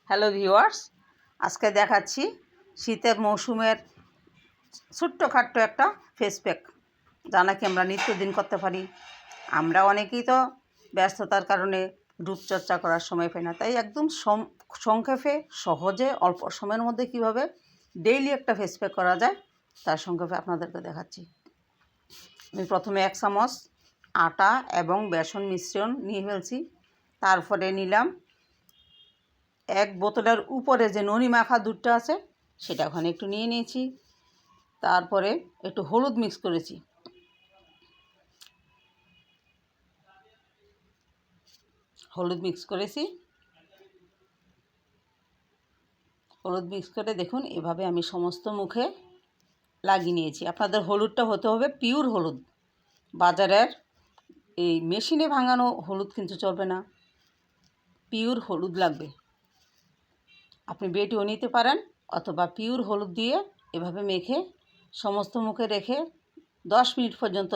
Hello viewers, আজকে দেখাচ্ছি শীতের মৌসুমের ছোট্টখাট্ট একটা ফেস প্যাক, যা নাকি আমরা নিত্যদিন করতে পারি। আমরা অনেকেই তো ব্যস্ততার কারণে রূপচর্চা করার সময় পাই না, তাই একদম সংক্ষেপে সহজে অল্প সময়ের মধ্যে কিভাবে ডেইলি একটা ফেস প্যাক করা যায় তার সংক্ষেপে আপনাদেরকে দেখাচ্ছি। আমি প্রথমে 1 চামচ আটা এবং বেসন মিশ্রণ নিয়ে ফেলছি। তারপরে নিলাম 1 বোতলের উপরে যে ননি মাখা দুধটা আছে সেটা ওখানে একটু নিয়ে নিয়েছি। তারপরে একটু হলুদ মিক্স করেছি। হলুদ মিক্স করে দেখুন এভাবে আমি সমস্ত মুখে লাগিয়ে নিয়েছি। আপনাদের হলুদটা হতে হবে পিওর হলুদ, বাজারের এই মেশিনে ভাঙানো হলুদ কিন্তু চলবে না, পিওর হলুদ লাগবে। আপনি বেটিও নিতে পারেন অথবা পিওর হলুদ দিয়ে এভাবে মেখে সমস্ত মুখে রেখে 10 মিনিট পর্যন্ত